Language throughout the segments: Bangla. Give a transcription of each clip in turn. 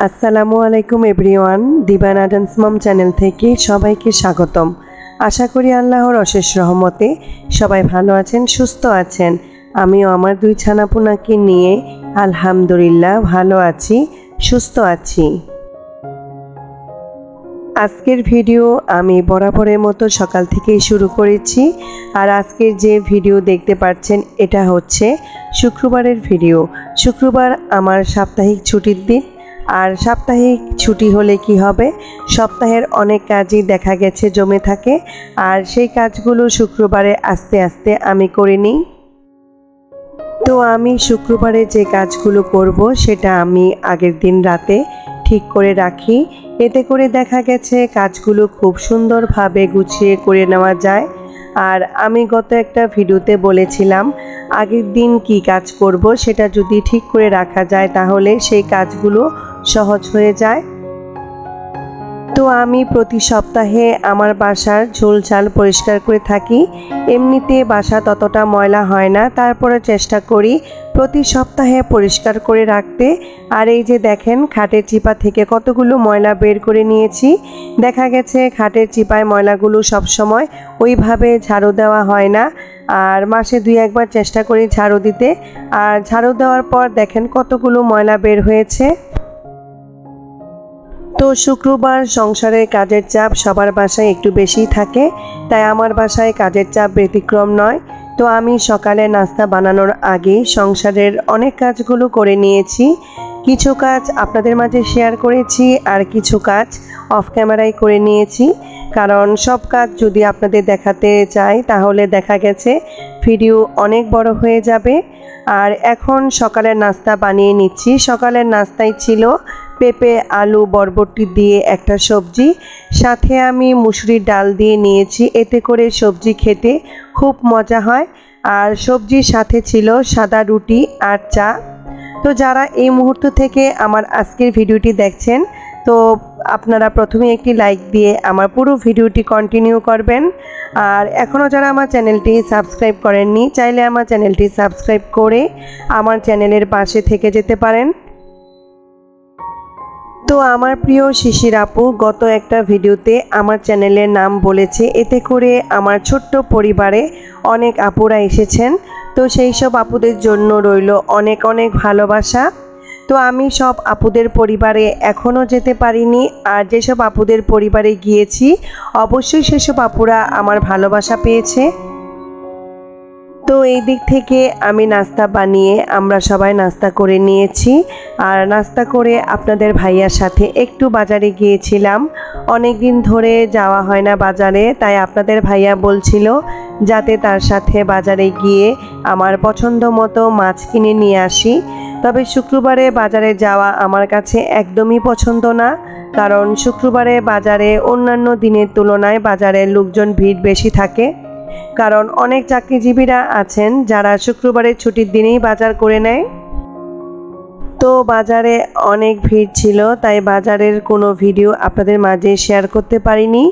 আসসালামু আলাইকুম এভরিওয়ান, দিবানা ডান্স মম চ্যানেল থেকে সবাইকে স্বাগতম। আশা করি আল্লাহর অশেষ রহমতে সবাই ভালো আছেন, সুস্থ আছেন। আমিও আমার দুই ছানাপুনাকে নিয়ে আলহামদুলিল্লাহ ভালো আছি, সুস্থ আছি। আজকের ভিডিও আমি বরাবরের মতো সকাল থেকেই শুরু করেছি। আর আজকের যে ভিডিও দেখতে পাচ্ছেন এটা হচ্ছে শুক্রবারের ভিডিও। শুক্রবার আমার সাপ্তাহিক ছুটির দিন। আর সাপ্তাহিক ছুটি হলে কি হবে, সপ্তাহের অনেক কাজই দেখা গেছে জমে থাকে, আর সেই কাজগুলো শুক্রবারে আস্তে আস্তে আমি করে নিই। তো আমি শুক্রবারে যে কাজগুলো করব সেটা আমি আগের দিন রাতে ঠিক করে রাখি। এতে করে দেখা গেছে কাজগুলো খুব সুন্দরভাবে গুছিয়ে করে নেওয়া যায়। আর আমি গত একটা ভিডিওতে বলেছিলাম আগের দিন কি কাজ করব সেটা যদি ঠিক করে রাখা যায় তাহলে সেই কাজগুলো সহজ হয়ে যায়। তো আমি প্রতি সপ্তাহে আমার বাসার ঝোলঝাল পরিষ্কার করে থাকি। এমনিতে বাসা ততটা ময়লা হয় না, তারপরে চেষ্টা করি প্রতি সপ্তাহে পরিষ্কার করে রাখতে। আর এই যে দেখেন খাটের চিপা থেকে কতগুলো ময়লা বের করে নিয়েছি। দেখা গেছে খাটের চিপায় ময়লাগুলো সবসময় ওইভাবে ঝাড়ু দেওয়া হয় না, আর মাসে 2-1 বার চেষ্টা করি ঝাড়ু দিতে। আর ঝাড়ু দেওয়ার পর দেখেন কতগুলো ময়লা বের হয়েছে। তো শুক্রবার সংসারের কাজের চাপ সবার বাসায় একটু বেশি থাকে, তাই আমার বাসায় কাজের চাপ ব্যতিক্রম নয়। তো আমি সকালে নাস্তা বানানোর আগে সংসারের অনেক কাজগুলো করে নিয়েছি। কিছু কাজ আপনাদের মাঝে শেয়ার করেছি, আর কিছু কাজ অফ ক্যামেরায় করে নিয়েছি। কারণ সব কাজ যদি আপনাদের দেখাতে চাই তাহলে দেখা গেছে ভিডিও অনেক বড় হয়ে যাবে। আর এখন সকালের নাস্তা বানিয়ে নিচ্ছি। সকালের নাস্তায় ছিল পেঁপে, আলু, বরবটি দিয়ে একটা সবজি, সাথে আমি মুসুরির ডাল দিয়ে নিয়েছি। এতে করে সবজি খেতে খুব মজা হয়। আর সবজির সাথে ছিল সাদা রুটি আর চা। তো যারা এই মুহূর্ত থেকে আমার আজকের ভিডিওটি দেখছেন, তো আপনারা প্রথমে একটি লাইক দিয়ে আমার পুরো ভিডিওটি কন্টিনিউ করবেন। আর এখনও যারা আমার চ্যানেলটি সাবস্ক্রাইব করেননি, চাইলে আমার চ্যানেলটি সাবস্ক্রাইব করে আমার চ্যানেলের পাশে থেকে যেতে পারেন। তো আমার প্রিয় শিশির আপু গত একটা ভিডিওতে আমার চ্যানেলের নাম বলেছে, এতে করে আমার ছোট্ট পরিবারে অনেক আপুরা এসেছেন। তো সেই সব আপুদের জন্য রইল অনেক অনেক ভালোবাসা। তো আমি সব আপুদের পরিবারে এখনও যেতে পারিনি, আর যেসব আপুদের পরিবারে গিয়েছি অবশ্যই সেসব আপুরা আমার ভালোবাসা পেয়েছে। তো এই দিক থেকে আমি নাস্তা বানিয়ে আমরা সবাই নাস্তা করে নিয়েছি। আর নাস্তা করে আপনাদের ভাইয়ার সাথে একটু বাজারে গিয়েছিলাম। অনেক দিন ধরে যাওয়া হয় না বাজারে, তাই আপনাদের ভাইয়া বলছিল যাতে তার সাথে বাজারে গিয়ে আমার পছন্দ মতো মাছ কিনে নিয়ে আসি। তবে শুক্রবারে বাজারে যাওয়া আমার কাছে একদমই পছন্দ না, কারণ শুক্রবারে বাজারে অন্যান্য দিনের তুলনায় বাজারে লোকজন ভিড় বেশি থাকে। কারণ অনেক চাকরিজীবীরা আছেন যারা শুক্রবারের ছুটির দিনেই বাজার করে নেয়। তো বাজারে অনেক ভিড় ছিল, তাই বাজারের কোনো ভিডিও আপনাদের মাঝে শেয়ার করতে পারিনি।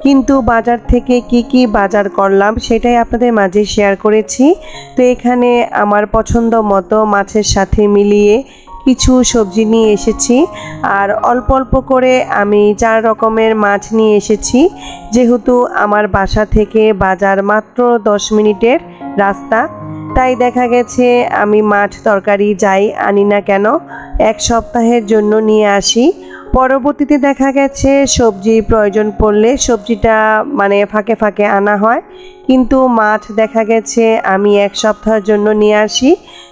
কিন্তু বাজার থেকে কি কি বাজার করলাম সেটাই আপনাদের মাঝে শেয়ার করেছি। তো এখানে আমার পছন্দ মতো মাছের সাথে মিলিয়ে কিছু সবজি নিয়ে এসেছি। আর অল্প অল্প করে আমি 4 রকমের মাছ নিয়ে এসেছি। যেহেতু আমার বাসা থেকে বাজার মাত্র 10 মিনিটের রাস্তা, তাই দেখা গেছে আমি মাছ তরকারি যাই আনি না কেন 1 সপ্তাহের জন্য নিয়ে আসি। পরবর্তীতে দেখা গেছে সবজি প্রয়োজন পড়লে সবজিটা ফাঁকে ফাঁকে আনা হয়, কিন্তু মাছ দেখা গেছে আমি 1 সপ্তাহের জন্য নিয়ে আসি।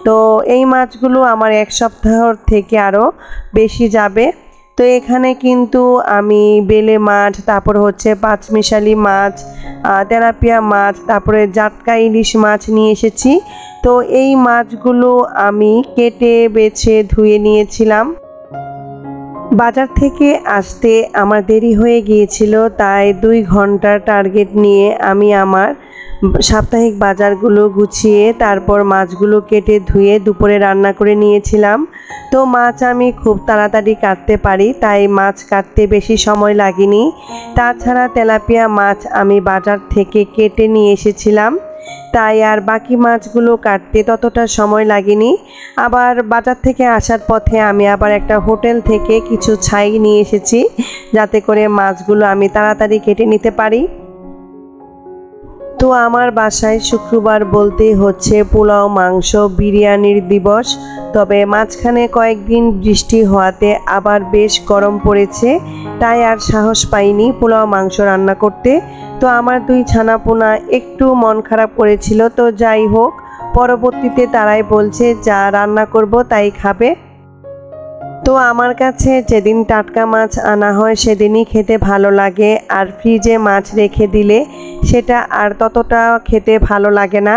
তো এই মাছগুলো আমার 1 সপ্তাহ থেকে আরও বেশি যাবে। তো এখানে কিন্তু আমি বেলে মাছ, তারপর হচ্ছে পাঁচমিশালি মাছ, তেলাপিয়া মাছ, তারপরে জাটকা ইলিশ মাছ নিয়ে এসেছি। তো এই মাছগুলো আমি কেটে বেছে ধুয়ে নিয়েছিলাম। বাজার থেকে আসতে আমার দেরি হয়ে গিয়েছিল, তাই 2 ঘন্টার টার্গেট নিয়ে আমি আমার সাপ্তাহিক বাজারগুলো গুছিয়ে তারপর মাছগুলো কেটে ধুয়ে দুপুরে রান্না করে নিয়েছিলাম। তো মাছ আমি খুব তাড়াতাড়ি কাটতে পারি, তাই মাছ কাটতে বেশি সময় লাগেনি। তাছাড়া তেলাপিয়া মাছ আমি বাজার থেকে কেটে নিয়ে এসেছিলাম। তাই আর বাকি মাছগুলো কাটতে ততটা সময় লাগেনি। আবার বাজার থেকে আসার পথে আমি আবার একটা হোটেল থেকে কিছু ছাই নিয়ে এসেছি, যাতে করে মাছগুলো আমি তাড়াতাড়ি কেটে নিতে পারি। তো আমার বাসায় শুক্রবার বলতেই হচ্ছে পোলাও, মাংস, বিরিয়ানির দিবস। তবে মাঝখানে কয়েকদিন বৃষ্টি হওয়াতে আবার বেশ গরম পড়েছে, তাই আর সাহস পাইনি পোলাও মাংস রান্না করতে। তো আমার দুই ছানাপোনা একটু মন খারাপ করেছিল, তো যাই হোক পরবর্তীতে তারাই বলছে যা রান্না করব তাই খাবে। তো আমার কাছে যেদিন টাটকা মাছ আনা হয় সেদিনই খেতে ভালো লাগে, আর ফ্রিজে মাছ রেখে দিলে সেটা আর ততটা খেতে ভালো লাগে না।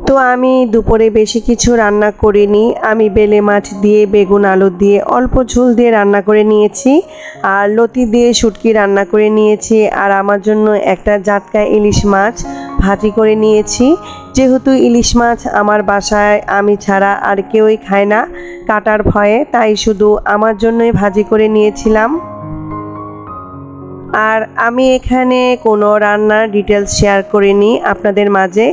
তো আমি দুপুরে বেশি কিছু রান্না করিনি, আমি বেলে মাছ দিয়ে বেগুন আলু দিয়ে অল্প ঝোল দিয়ে রান্না করে নিয়েছি, আর লতি দিয়ে শুটকি রান্না করে নিয়েছি, আর আমার জন্য একটা জাটকা ইলিশ মাছ ভাজি করে নিয়েছি। যেহেতু ইলিশ মাছ আমার বাসায় আমি ছাড়া আর কেউই খায় না কাটার ভয়ে, তাই শুধু আমার জন্যই ভাজি করে নিয়েছিলাম। আর আমি এখানে কোনো রান্নার ডিটেলস শেয়ার করিনি আপনাদের মাঝে,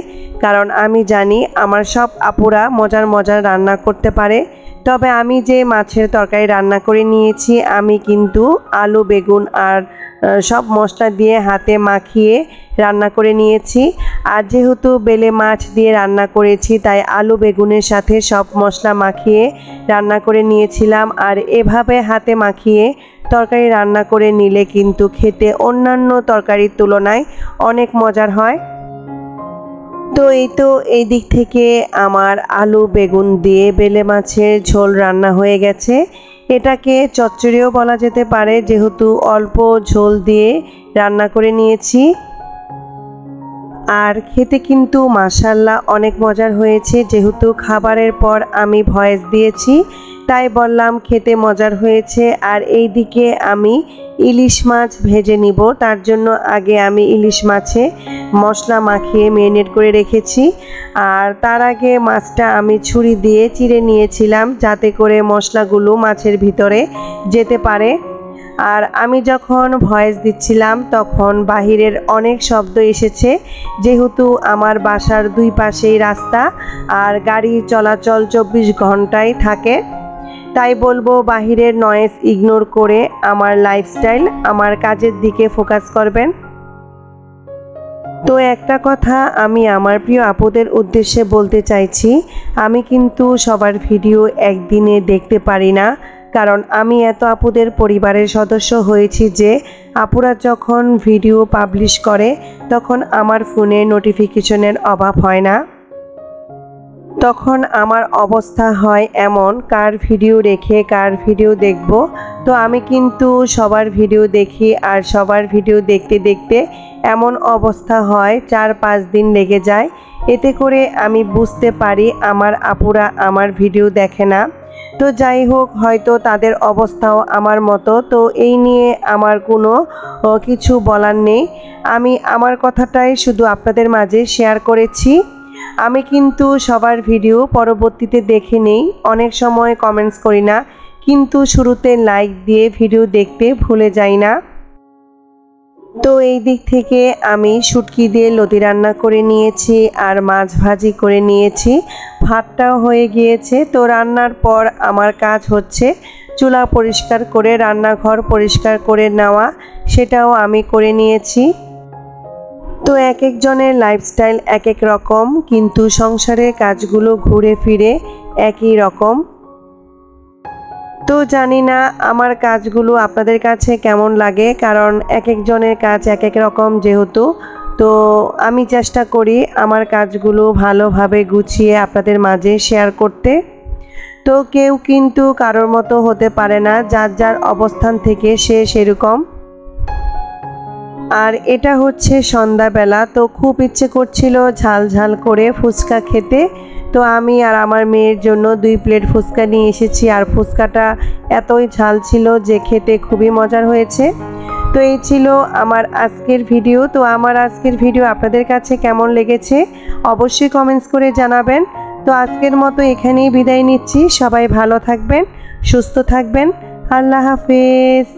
কারণ আমি জানি আমার সব আপুরা মজার মজার রান্না করতে পারে। তবে আমি যে মাছের তরকারি রান্না করে নিয়েছি, আমি কিন্তু আলু, বেগুন আর সব মশলা দিয়ে হাতে মাখিয়ে রান্না করে নিয়েছি। আর যেহেতু বেলে মাছ দিয়ে রান্না করেছি, তাই আলু বেগুনের সাথে সব মশলা মাখিয়ে রান্না করে নিয়েছিলাম। আর এভাবে হাতে মাখিয়ে তরকারি রান্না করে নিলে কিন্তু খেতে অন্যান্য তরকারির তুলনায় অনেক মজার হয়। তো এই দিক থেকে আমার আলু বেগুন দিয়ে বেলে মাছের ঝোল রান্না হয়ে গেছে। এটাকে চচ্চড়িও বলা যেতে পারে, যেহেতু অল্প ঝোল দিয়ে রান্না করে নিয়েছি। আর খেতে কিন্তু মাশাআল্লাহ অনেক মজার হয়েছে। যেহেতু খাবারের পর আমি ভয়েস দিয়েছি, তাই বললাম খেতে মজার হয়েছে। আর এই দিকে আমি ইলিশ মাছ ভেজে নিব, তার জন্য আগে আমি ইলিশ মাছে মশলা মাখিয়ে ম্যারিনেট করে রেখেছি। আর তার আগে মাছটা আমি ছুরি দিয়ে চিড়ে নিয়েছিলাম, যাতে করে মশলাগুলো মাছের ভিতরে যেতে পারে। আর আমি যখন ভয়েস দিচ্ছিলাম তখন বাহিরের অনেক শব্দ এসেছে, যেহেতু আমার বাসার দুই পাশেই রাস্তা আর গাড়ি চলাচল 24 ঘন্টায় থাকে, তাই বলবো বাহিরের নয়েজ ইগনোর করে আমার লাইফস্টাইল, আমার কাজের দিকে ফোকাস করবেন। তো একটা কথা আমি আমার প্রিয় আপুদের উদ্দেশ্যে বলতে চাইছি, আমি কিন্তু সবার ভিডিও একদিনে দেখতে পারি না, কারণ আমি এত আপুদের পরিবারের সদস্য হয়েছি যে আপুরা যখন ভিডিও পাবলিশ করে তখন আমার ফোনে নোটিফিকেশনের অভাব হয় না। তখন আমার অবস্থা হয় এমন, কার ভিডিও রেখে কার ভিডিও দেখব। তো আমি কিন্তু সবার ভিডিও দেখি, আর সবার ভিডিও দেখতে দেখতে এমন অবস্থা হয় 4-5 দিন লেগে যায়। এতে করে আমি বুঝতে পারি আমার আপুরা আমার ভিডিও দেখে না। তো যাই হোক, হয়তো তাদের অবস্থাও আমার মতো, তো এই নিয়ে আমার কোনো কিছু বলার নেই। আমি আমার কথাটাই শুধু আপনাদের মাঝে শেয়ার করেছি। আমি কিন্তু সবার ভিডিও পরবর্তীতে দেখে নেই, অনেক সময় কমেন্টস করি না, কিন্তু শুরুতে লাইক দিয়ে ভিডিও দেখতে ভুলে যাই না। তো এই দিক থেকে আমি শুটকি দিয়ে লতি রান্না করে নিয়েছি, আর মাছ ভাজি করে নিয়েছি, ভাতটাও হয়ে গিয়েছে। তো রান্নার পর আমার কাজ হচ্ছে চুলা পরিষ্কার করে রান্নাঘর পরিষ্কার করে নেওয়া, সেটাও আমি করে নিয়েছি। তো এক একজনের লাইফস্টাইল এক এক রকম, কিন্তু সংসারের কাজগুলো ঘুরে ফিরে একই রকম। তো জানি না আমার কাজগুলো আপনাদের কাছে কেমন লাগে, কারণ এক একজনের কাজ এক এক রকম যেহেতু। তো আমি চেষ্টা করি আমার কাজগুলো ভালোভাবে গুছিয়ে আপনাদের মাঝে শেয়ার করতে। তো কেউ কিন্তু কারোর মতো হতে পারে না, যার যার অবস্থান থেকে সে সেরকম। আর এটা হচ্ছে সন্ধ্যাবেলা, তো খুব ইচ্ছে করছিল ঝাল ঝাল করে ফুচকা খেতে। তো আমি আর আমার মেয়ের জন্য 2 প্লেট ফুচকা নিয়ে এসেছি, আর ফুচকাটা এতই ঝাল ছিল যে খেতে খুবই মজার হয়েছে। তো এই ছিল আমার আজকের ভিডিও। তো আমার আজকের ভিডিও আপনাদের কাছে কেমন লেগেছে অবশ্যই কমেন্টস করে জানাবেন। তো আজকের মতো এখানেই বিদায় নিচ্ছি, সবাই ভালো থাকবেন, সুস্থ থাকবেন, আল্লাহ হাফেজ।